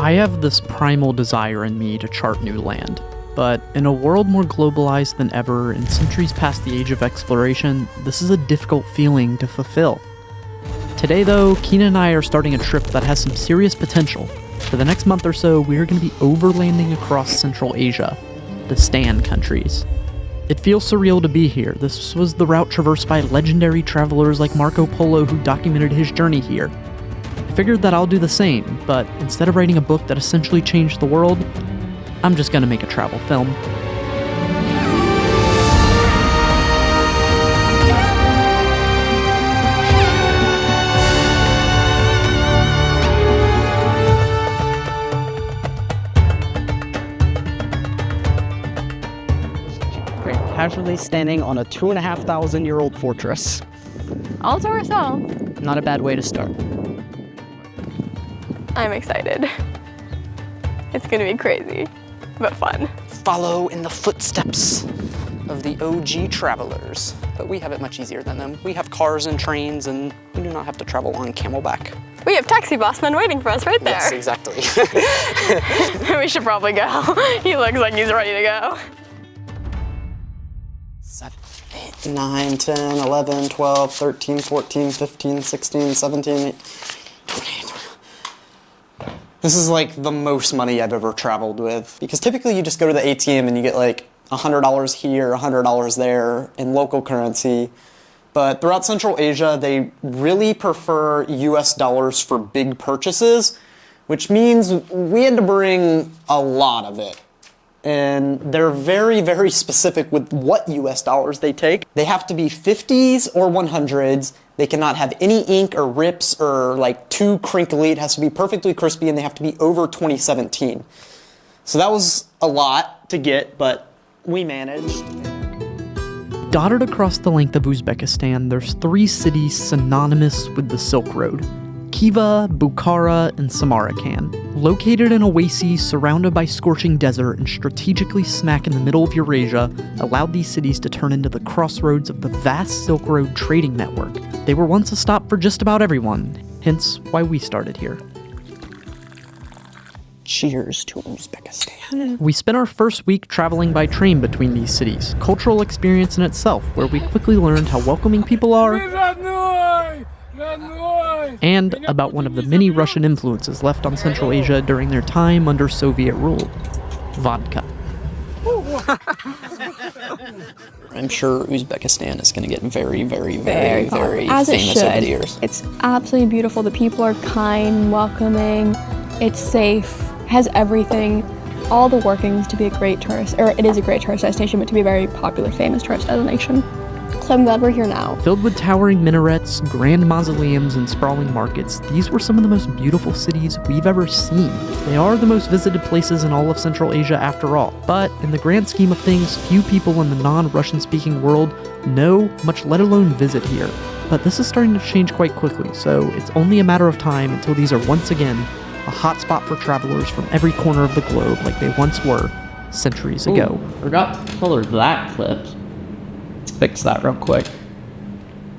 I have this primal desire in me to chart new land, but in a world more globalized than ever and centuries past the age of exploration, this is a difficult feeling to fulfill. Today though, Keyna and I are starting a trip that has some serious potential. For the next month or so, we are going to be overlanding across Central Asia, the Stan countries. It feels surreal to be here. This was the route traversed by legendary travelers like Marco Polo who documented his journey here. I figured that I'll do the same, but instead of writing a book that essentially changed the world, I'm just gonna make a travel film. Casually standing on a 2,500-year-old fortress. All to ourselves. Not a bad way to start. I'm excited. It's gonna be crazy, but fun. Follow in the footsteps of the OG travelers, but we have it much easier than them. We have cars and trains, and we do not have to travel on camelback. We have taxi boss man waiting for us right there. Yes, exactly. We should probably go. He looks like he's ready to go. 7, 8, 9, 10, 11, 12, 13, 14, 15, 16, 17, 18, 20. This is like the most money I've ever traveled with. Because typically you just go to the ATM and you get like $100 here, $100 there in local currency. But throughout Central Asia, they really prefer US dollars for big purchases, which means we had to bring a lot of it. And they're very, very specific with what US dollars they take. They have to be 50s or 100s. They cannot have any ink or rips or like too crinkly. It has to be perfectly crispy, and they have to be over 2017. So that was a lot to get, but we managed. Dotted across the length of Uzbekistan, there's 3 cities synonymous with the Silk Road: Khiva, Bukhara, and Samarkand. Located in oases surrounded by scorching desert and strategically smack in the middle of Eurasia, allowed these cities to turn into the crossroads of the vast Silk Road trading network. They were once a stop for just about everyone, hence why we started here. Cheers to Uzbekistan. We spent our first week traveling by train between these cities, cultural experience in itself, where we quickly learned how welcoming people are, and about one of the many Russian influences left on Central Asia during their time under Soviet rule: vodka. I'm sure Uzbekistan is going to get very, very, very, very As it famous over should. the years. It's absolutely beautiful. The people are kind, welcoming, it's safe, has everything, all the workings to be a great tourist, or it is a great tourist destination, but to be a very popular, famous tourist destination. So I'm glad we're here now. Filled with towering minarets, grand mausoleums, and sprawling markets, these were some of the most beautiful cities we've ever seen. They are the most visited places in all of Central Asia after all, but in the grand scheme of things, few people in the non-Russian speaking world know, much let alone visit here. But this is starting to change quite quickly, so it's only a matter of time until these are once again a hotspot for travelers from every corner of the globe like they once were centuries ago. Forgot to color that clip. Let's fix that real quick.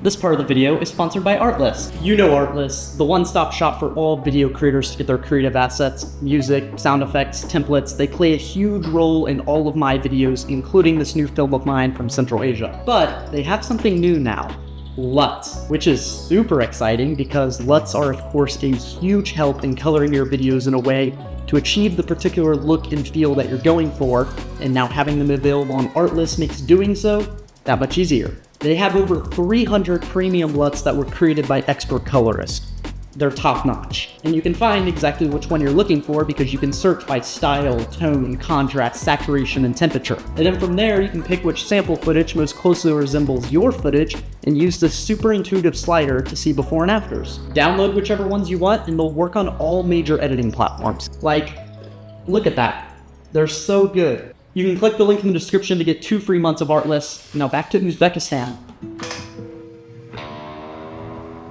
This part of the video is sponsored by Artlist. You know Artlist, the one-stop shop for all video creators to get their creative assets, music, sound effects, templates. They play a huge role in all of my videos, including this new film of mine from Central Asia. But they have something new now: LUTs, which is super exciting because LUTs are of course a huge help in coloring your videos in a way to achieve the particular look and feel that you're going for, and now having them available on Artlist makes doing so that much easier. They have over 300 premium LUTs that were created by expert colorists. They're top notch, and you can find exactly which one you're looking for because you can search by style, tone, contrast, saturation, and temperature. And then from there, you can pick which sample footage most closely resembles your footage and use this super intuitive slider to see before and afters. Download whichever ones you want, and they'll work on all major editing platforms. Like, look at that. They're so good. You can click the link in the description to get 2 free months of Artlist. Now back to Uzbekistan.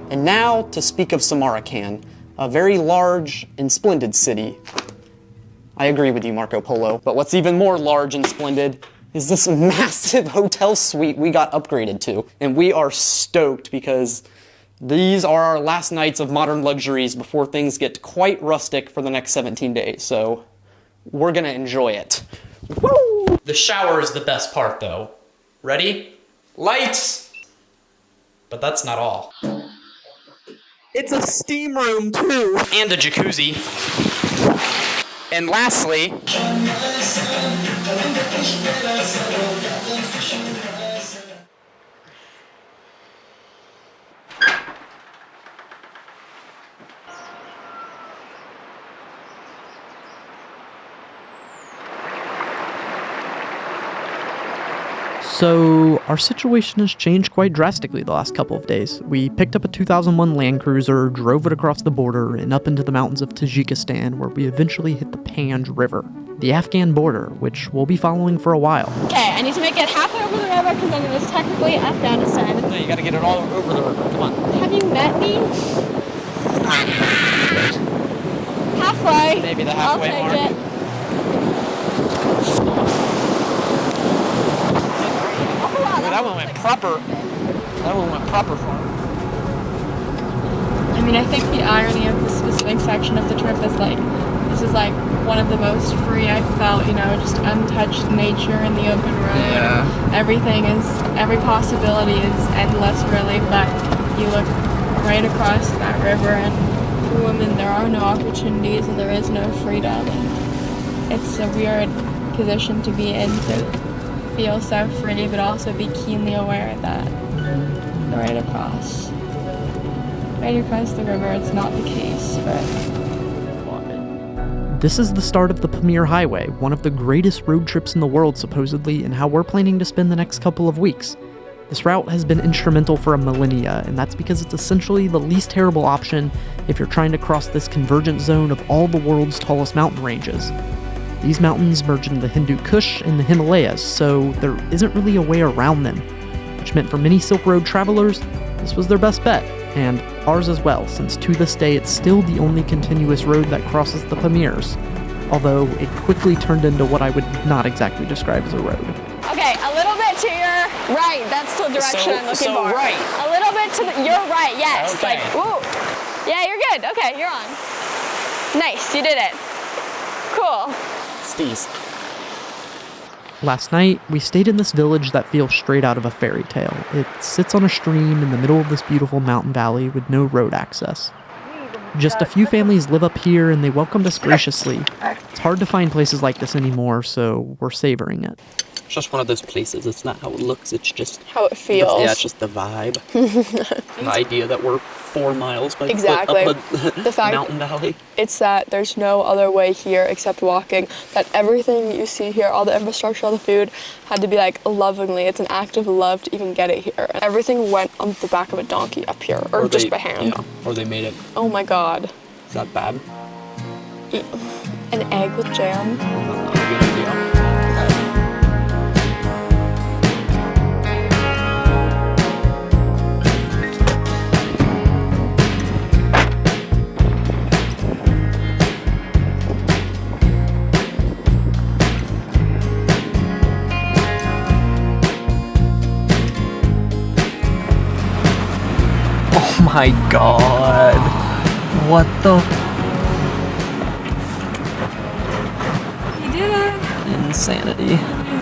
And now to speak of Samarkand, a very large and splendid city. I agree with you, Marco Polo, but what's even more large and splendid is this massive hotel suite we got upgraded to. And we are stoked because These are our last nights of modern luxuries before things get quite rustic for the next 17 days, so we're gonna enjoy it. Woo! The shower is the best part, though. Ready? Lights! But that's not all. It's a steam room, too! And a jacuzzi. And lastly... So, our situation has changed quite drastically the last couple of days. We picked up a 2001 Land Cruiser, drove it across the border, and up into the mountains of Tajikistan, where we eventually hit the Panj River, the Afghan border, which we'll be following for a while. Okay, I need to make it halfway over the river because then it is technically Afghanistan. No, you gotta get it all over the river, come on. Have you met me? Halfway. Maybe the halfway I'll mark. take it. That one went proper. That one went proper for him. I mean, I think the irony of the specific section of the trip is like, this is like one of the most free I've felt, you know, just untouched nature in the open road. Yeah. Every possibility is endless, really, but you look right across that river and for women there are no opportunities and there is no freedom. And it's a weird position to be in to feel so free, but also be keenly aware that right across the river, it's not the case, but This is the start of the Pamir Highway, one of the greatest road trips in the world supposedly, and how we're planning to spend the next couple of weeks. This route has been instrumental for a millennia, and that's because it's essentially the least terrible option if you're trying to cross this convergent zone of all the world's tallest mountain ranges. These mountains merge into the Hindu Kush and the Himalayas, so there isn't really a way around them, which meant for many Silk Road travelers, this was their best bet, and ours as well, since to this day it's still the only continuous road that crosses the Pamirs, although it quickly turned into what I would not exactly describe as a road. Okay, a little bit to your right. That's the direction I'm looking for. right. A little bit to the, you're right, yes. Okay. Like, ooh. Yeah, you're good. Okay, you're on. Nice, you did it. Cool. Steez. Last night, we stayed in this village that feels straight out of a fairy tale. It sits on a stream in the middle of this beautiful mountain valley with no road access. Just a few families live up here and they welcomed us graciously. It's hard to find places like this anymore, so we're savoring it. It's just one of those places. It's not how it looks, it's just... How it feels. Yeah, it's just the vibe. The idea that we're 4 miles by Exactly. foot up The a fact- mountain valley. It's that there's no other way here except walking, that everything you see here, all the infrastructure, all the food, had to be like lovingly. It's an act of love to even get it here. And everything went on the back of a donkey up here, or just by hand. Yeah, or they made it. Oh my god. Is that bad? An egg with jam. That's not a good idea. Oh my god. What the? you did it. Insanity.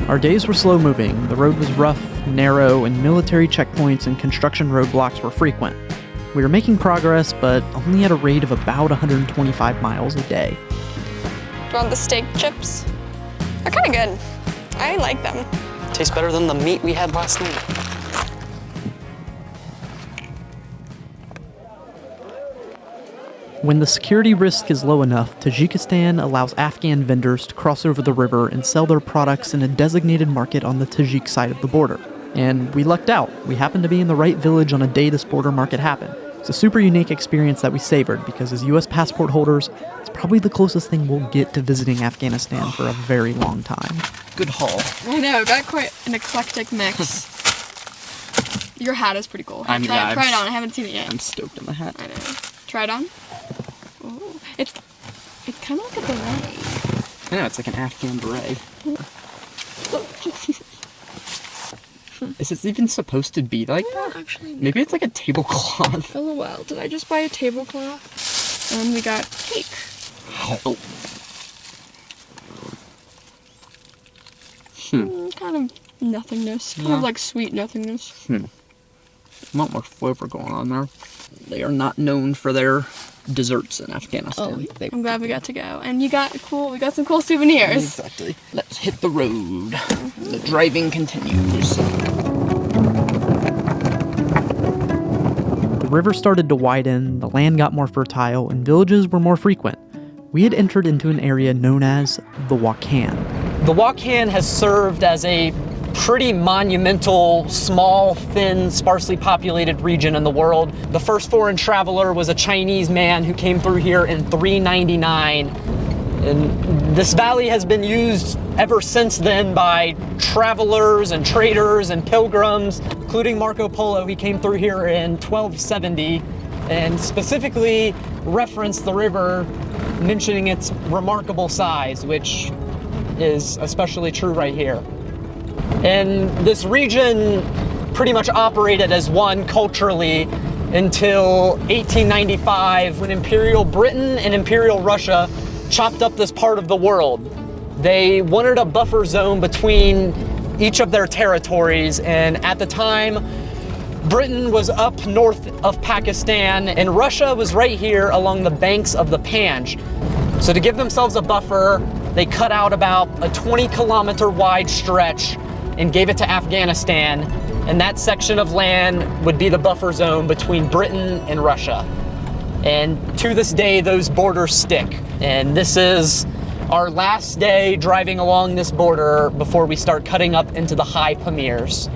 Our days were slow moving, the road was rough, narrow, and military checkpoints and construction roadblocks were frequent. We were making progress, but only at a rate of about 125 miles a day. Do you want the steak chips? They're kind of good. I like them. Tastes better than the meat we had last night. When the security risk is low enough, Tajikistan allows Afghan vendors to cross over the river and sell their products in a designated market on the Tajik side of the border. And we lucked out. We happened to be in the right village on a day this border market happened. It's a super unique experience that we savored because as US passport holders, it's probably the closest thing we'll get to visiting Afghanistan for a very long time. Good haul. I know, got quite an eclectic mix. Your hat is pretty cool. Try it on, I haven't seen it yet. I'm stoked on the hat. I know. Try it on. Ooh. It's kind of like a beret. I know, it's like an Afghan beret. Is this even supposed to be like that? Actually, Maybe it's like a tablecloth. LOL. Did I just buy a tablecloth? And we got cake. Oh. Kind of nothingness. Kind of like sweet nothingness. A lot more flavor going on there. They are not known for their desserts in Afghanistan. I'm glad we got to go. And we got some cool souvenirs. Exactly. Let's hit the road. The driving continues. The river started to widen, the land got more fertile, and villages were more frequent. We had entered into an area known as the Wakhan. The Wakhan has served as a pretty monumental, small, thin, sparsely populated region in the world. The first foreign traveler was a Chinese man who came through here in 399. And this valley has been used ever since then by travelers and traders and pilgrims, including Marco Polo. He came through here in 1270 and specifically referenced the river, mentioning its remarkable size, which is especially true right here. And this region pretty much operated as one culturally until 1895, when Imperial Britain and Imperial Russia chopped up this part of the world. They wanted a buffer zone between each of their territories, and at the time, Britain was up north of Pakistan, and Russia was right here along the banks of the Panj. So to give themselves a buffer, they cut out about a 20-kilometer wide stretch and gave it to Afghanistan, and that section of land would be the buffer zone between Britain and Russia. And to this day, those borders stick. And this is our last day driving along this border before we start cutting up into the High Pamirs.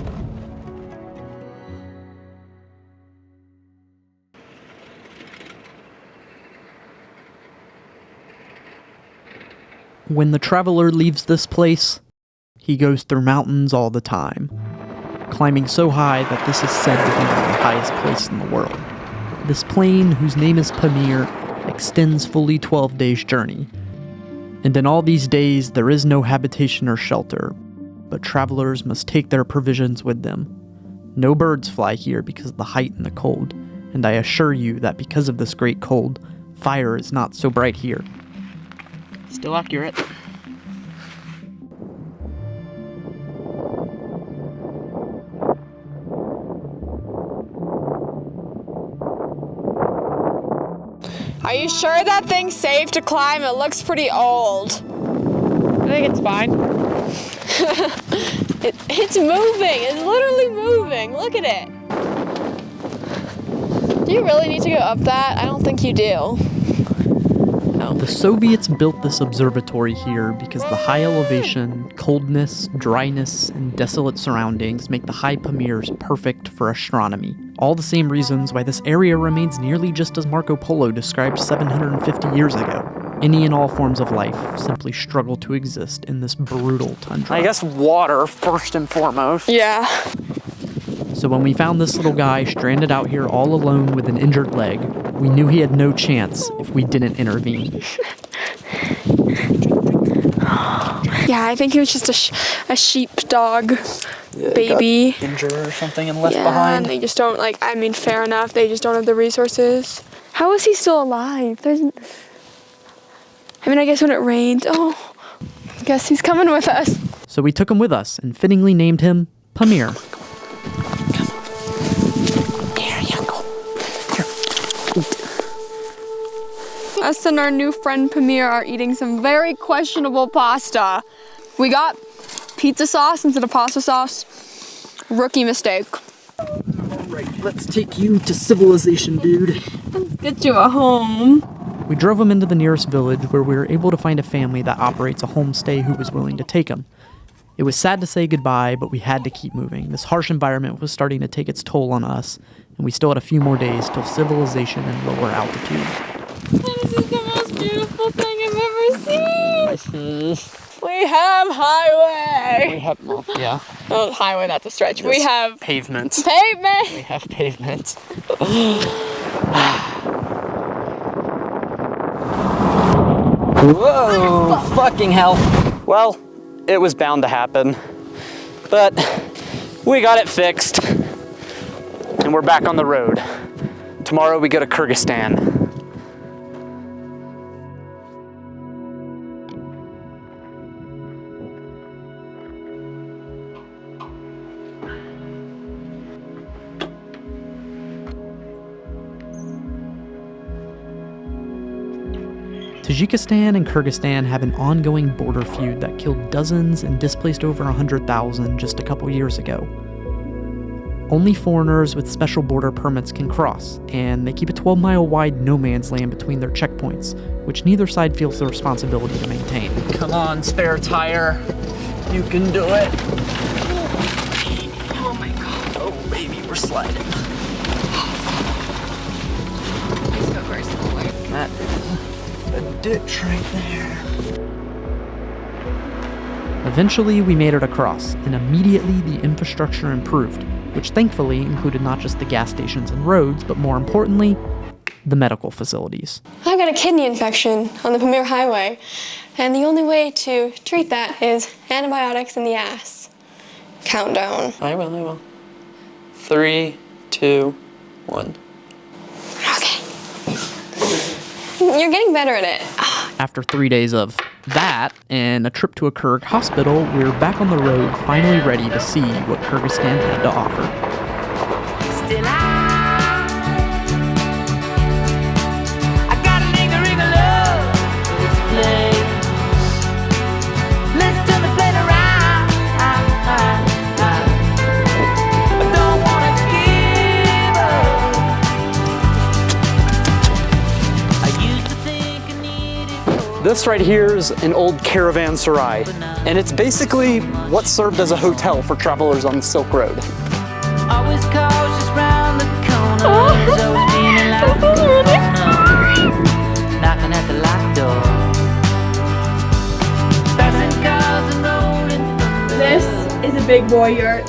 When the traveler leaves this place, he goes through mountains all the time, climbing so high that this is said to be the highest place in the world. This plain, whose name is Pamir, extends fully 12 days' journey. And in all these days, there is no habitation or shelter, but travelers must take their provisions with them. No birds fly here because of the height and the cold, and I assure you that because of this great cold, fire is not so bright here. Still accurate. Are you sure that thing's safe to climb? It looks pretty old. I think it's fine. It's moving. It's literally moving. Look at it. Do you really need to go up that? I don't think you do. No. The Soviets built this observatory here because the high elevation, coldness, dryness, and desolate surroundings make the High Pamirs perfect for astronomy. All the same reasons why this area remains nearly just as Marco Polo described 750 years ago. Any and all forms of life simply struggle to exist in this brutal tundra. I guess water, first and foremost. Yeah. So when we found this little guy stranded out here all alone with an injured leg, we knew he had no chance if we didn't intervene. Yeah, I think he was just a sheepdog baby. Got injured or something and left Yeah, behind. and they just don't, like, I mean, fair enough. They just don't have the resources. How is he still alive? I guess when it rained. Oh, I guess he's coming with us. So we took him with us and fittingly named him Pamir. Us and our new friend Pamir are eating some very questionable pasta. We got pizza sauce instead of pasta sauce. Rookie mistake. Alright, let's take you to civilization, dude. Let's get you a home. We drove him into the nearest village where we were able to find a family that operates a homestay who was willing to take him. It was sad to say goodbye, but we had to keep moving. This harsh environment was starting to take its toll on us, and we still had a few more days till civilization and lower altitude. This is the most beautiful thing I've ever seen. We have highway. We have, yeah. Oh, highway, that's a stretch. We have pavement. pavement. We have pavement. Whoa, fucking hell. Well, it was bound to happen. But We got it fixed. And we're back on the road. Tomorrow we go to Kyrgyzstan. Tajikistan and Kyrgyzstan have an ongoing border feud that killed dozens and displaced over 100,000 just a couple years ago. Only foreigners with special border permits can cross, and they keep a 12-mile-wide no-man's land between their checkpoints, which neither side feels the responsibility to maintain. Come on, spare tire. You can do it. Oh my god. Oh, baby, we're sliding. Please go first. That is a ditch right there. Eventually, we made it across, and immediately the infrastructure improved, which thankfully included not just the gas stations and roads, but more importantly, the medical facilities. I got a kidney infection on the Pamir Highway, and the only way to treat that is antibiotics in the ass. Countdown. I will. 3, 2, 1. Okay. You're getting better at it. After 3 days of that and a trip to a Kyrgyz hospital, we're back on the road, finally ready to see what Kyrgyzstan had to offer. Still I got a lingering love for this place. Let's turn the plane around. I don't wanna give up. I used to think I needed. This right here is an old caravanserai, and it's basically what served as a hotel for travelers on the Silk Road. Always cautious round the corner. Always feeling like a corner. Knocking at the locked door. Passing cars and rolling thunder. This is a big boy yurt.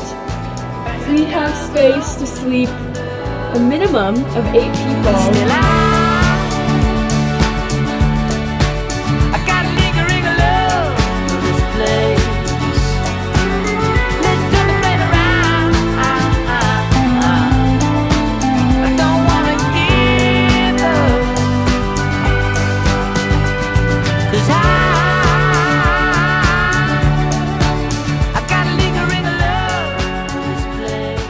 We have space to sleep a minimum of 8 people. Still I got a lingering love for this place. Let's turn the plane around. I don't wanna give up. 'Cause I got a lingering love for this place.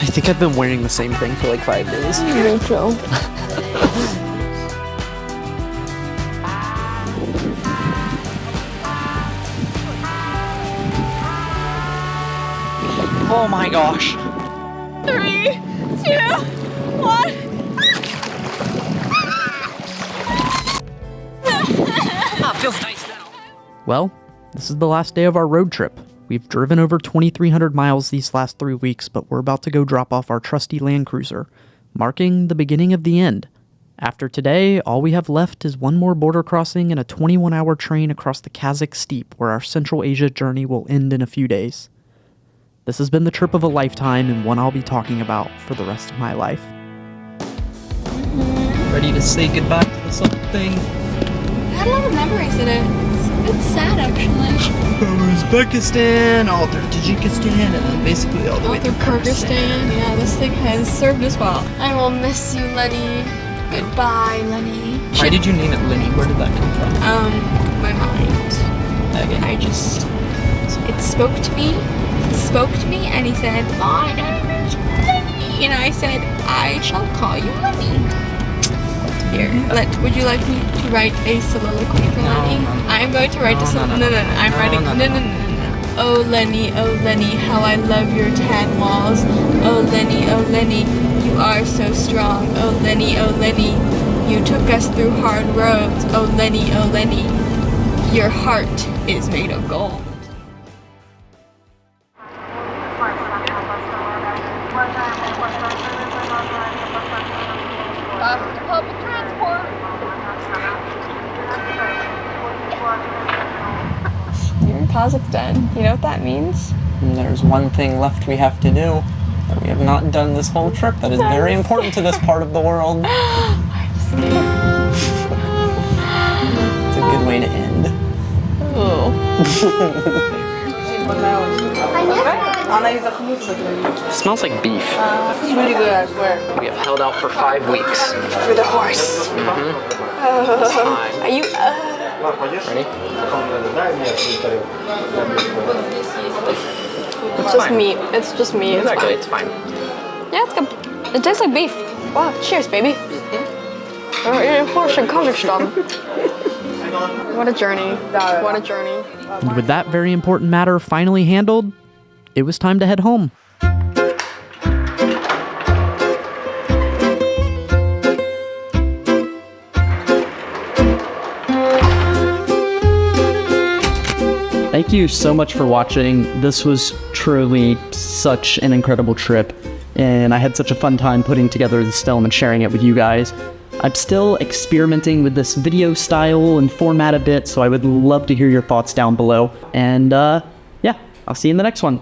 I think I've been wearing the same thing for like 5 days. Me too. Oh my gosh. 3, 2, 1. Feels nice now. Well, this is the last day of our road trip. We've driven over 2,300 miles these last 3 weeks, but we're about to go drop off our trusty Land Cruiser, marking the beginning of the end. After today, all we have left is one more border crossing and a 21-hour train across the Kazakh steppe, where our Central Asia journey will end in a few days. This has been the trip of a lifetime and one I'll be talking about for the rest of my life. Ready to say goodbye to something? I had a lot of memories in it. It's sad, actually. Uzbekistan, all through Tajikistan, and then basically all the way Through Kyrgyzstan. Yeah, this thing has served us well. I will miss you, Lenny. Goodbye, Lenny. Why did you name it Lenny? Where did that come from? My mind. Okay. It spoke to me, and he said, my name is Lenny. And I said, I shall call you Lenny. Here, would you like me to write a soliloquy for Lenny? No. I'm going to write a soliloquy. No, I'm writing. No. Oh Lenny, how I love your tan walls. Oh Lenny, you are so strong. Oh Lenny, you took us through hard roads. Oh Lenny, your heart is made of gold. Public transport. You're in Kazakhstan. You know what that means? And there's one thing left we have to do that we have not done this whole trip that is very important to this part of the world. It's a good way to end. Oh. Smells like beef. It's really good, I swear. We have held out for 5 weeks. For the horse. Are you? Ready? It's just meat. It's just meat. Exactly, it's fine. Yeah, it's good. It tastes like beef. Wow, cheers, baby. We're eating horse in Kazakhstan. What a journey. What a journey. And with that very important matter finally handled, it was time to head home. Thank you so much for watching. This was truly such an incredible trip, and I had such a fun time putting together this film and sharing it with you guys. I'm still experimenting with this video style and format a bit, so I would love to hear your thoughts down below. And yeah, I'll see you in the next one.